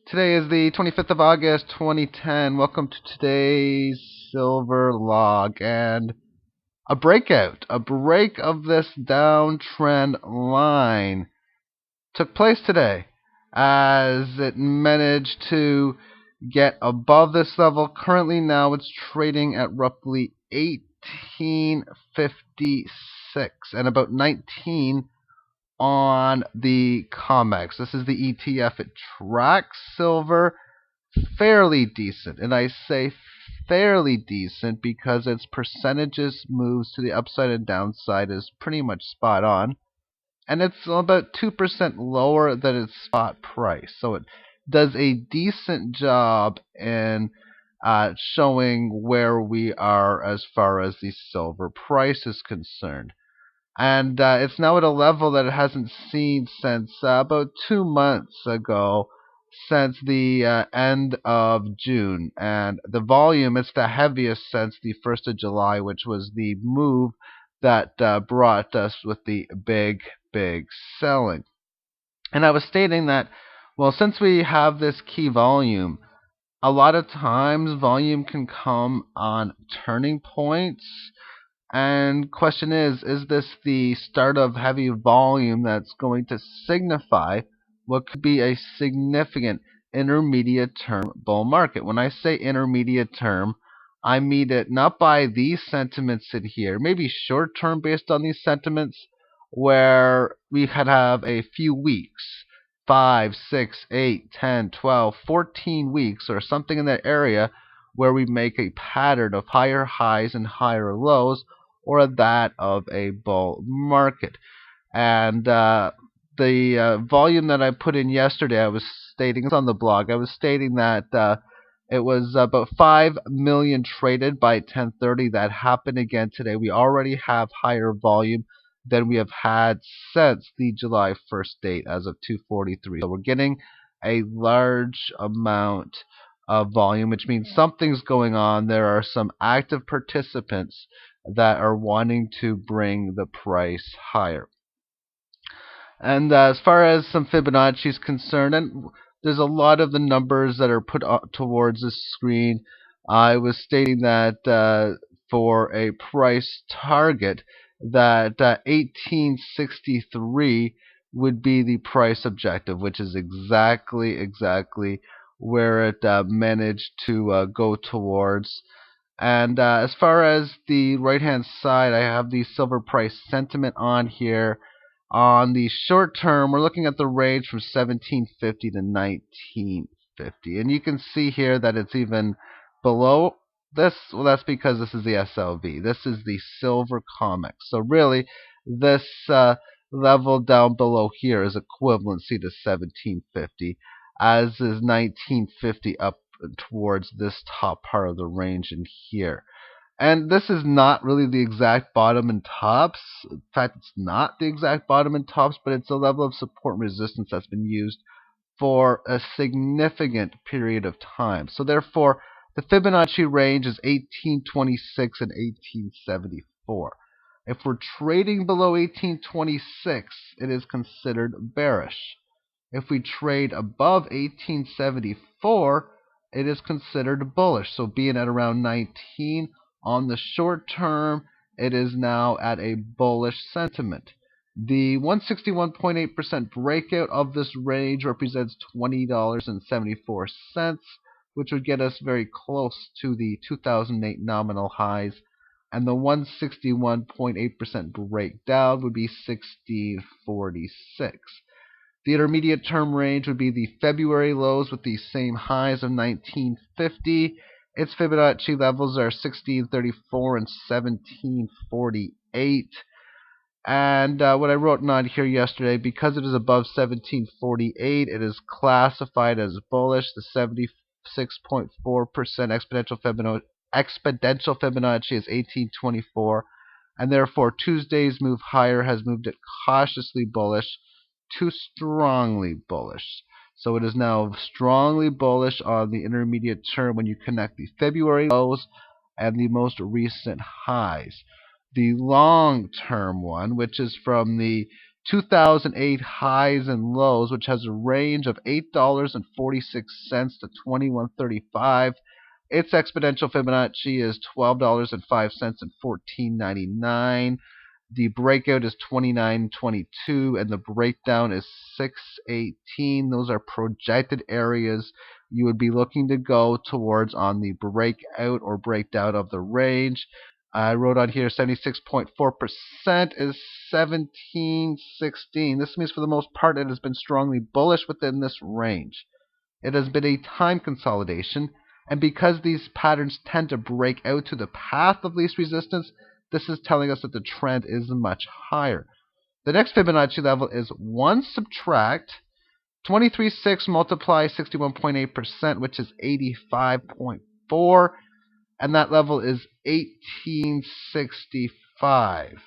Today is the 25th of August, 2010. Welcome to today's Silver Log and a breakout. A break of this downtrend line took place today as it managed to get above this level. Currently now it's trading at roughly 1856 and about 19 on the COMEX. This is the ETF. It tracks silver fairly decent, and I say fairly decent because its percentages moves to the upside and downside is pretty much spot on, and it's about 2% lower than its spot price. So it does a decent job in showing where we are as far as the silver price is concerned. And it's now at a level that it hasn't seen since about 2 months ago, since the end of June. And the volume, it's the heaviest since the 1st of July, which was the move that brought us with the big selling. And I was stating that, well, since we have this key volume, a lot of times volume can come on turning points. And question is this the start of heavy volume that's going to signify what could be a significant intermediate term bull market? When I say intermediate term, I mean it not by these sentiments in here, maybe short term based on these sentiments, where we could have a few weeks, 5, 6, 8, 10, 12, 14 weeks or something in that area where we make a pattern of higher highs and higher lows, or that of a bull market. And the volume that I put in yesterday, I was stating, it's on the blog, I was stating that it was about 5 million traded by 10:30. That happened again today. We already have higher volume than we have had since the July 1st date as of 2:43. So we're getting a large amount of volume, which means something's going on. There are some active participants that are wanting to bring the price higher. And as far as some Fibonacci is concerned, and there's a lot of the numbers that are put towards the screen, I was stating that for a price target, that 1863 would be the price objective, which is exactly where it managed to go towards. And as far as the right-hand side, I have the silver price sentiment on here. On the short term, we're looking at the range from 1750 to 1950. And you can see here that it's even below this. Well, that's because this is the SLV. This is the silver COMEX. So really, this level down below here is equivalency to 1750, as is 1950 up towards this top part of the range in here. And this is not really the exact bottom and tops. In fact, it's not the exact bottom and tops, but it's a level of support and resistance that's been used for a significant period of time. So therefore, the Fibonacci range is 1826 and 1874. If we're trading below 1826, it is considered bearish. If we trade above 1874, it is considered bullish. So being at around 19 on the short term, it is now at a bullish sentiment. The 161.8% breakout of this range represents $20.74, which would get us very close to the 2008 nominal highs. And the 161.8% breakdown would be 1646. The intermediate term range would be the February lows with the same highs of 1950. Its Fibonacci levels are 1634 and 1748. And what I wrote on here yesterday, because it is above 1748, it is classified as bullish. The 76.4% exponential Fibonacci is 1824. And therefore, Tuesday's move higher has moved it cautiously bullish to strongly bullish. So it is now strongly bullish on the intermediate term when you connect the February lows and the most recent highs. The long-term one, which is from the 2008 highs and lows, which has a range of $8.46 to $21.35. Its exponential Fibonacci is $12.05 and $14.99. The breakout is 29.22 and the breakdown is 6.18. Those are projected areas you would be looking to go towards on the breakout or breakdown of the range. I wrote on here 76.4% is 1716. This means for the most part it has been strongly bullish within this range. It has been a time consolidation, and because these patterns tend to break out to the path of least resistance, this is telling us that the trend is much higher. The next Fibonacci level is 1 subtract 23.6 multiply 61.8%, which is 85.4, and that level is 1865.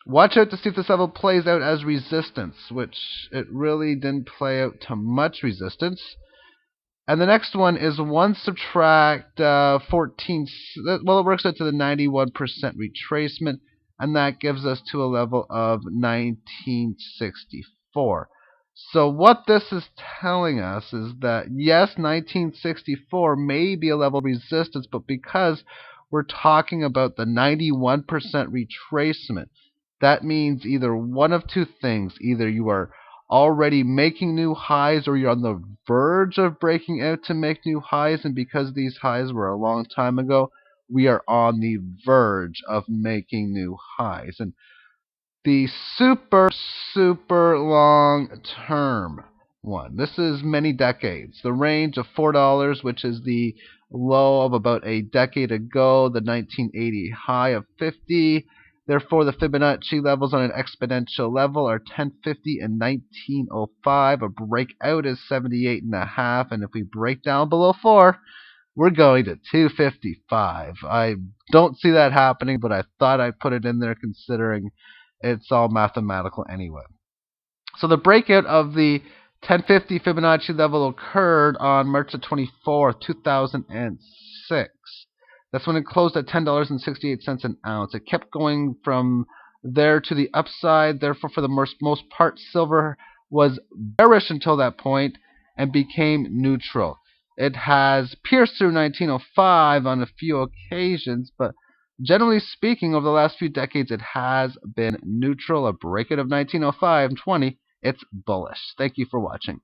Watch out to see if this level plays out as resistance, which it really didn't play out to much resistance. And the next one is 1 subtract 14, well, it works out to the 91% retracement, and that gives us to a level of 1964. So what this is telling us is that, yes, 1964 may be a level of resistance, but because we're talking about the 91% retracement, that means either one of two things. Either you are already making new highs or you're on the verge of breaking out to make new highs, and because these highs were a long time ago, we are on the verge of making new highs. And the super long term one, this is many decades. The range of $4, which is the low of about a decade ago, the 1980 high of 50. Therefore, the Fibonacci levels on an exponential level are 1050 and 1905. A breakout is 78.5, and if we break down below 4, we're going to 255. I don't see that happening, but I thought I'd put it in there considering it's all mathematical anyway. So the breakout of the 1050 Fibonacci level occurred on March the 24th, 2006. That's when it closed at $10.68 an ounce. It kept going from there to the upside. Therefore, for the most part, silver was bearish until that point and became neutral. It has pierced through 1905 on a few occasions, but generally speaking, over the last few decades, it has been neutral. A breakout of 1905 and 20, it's bullish. Thank you for watching.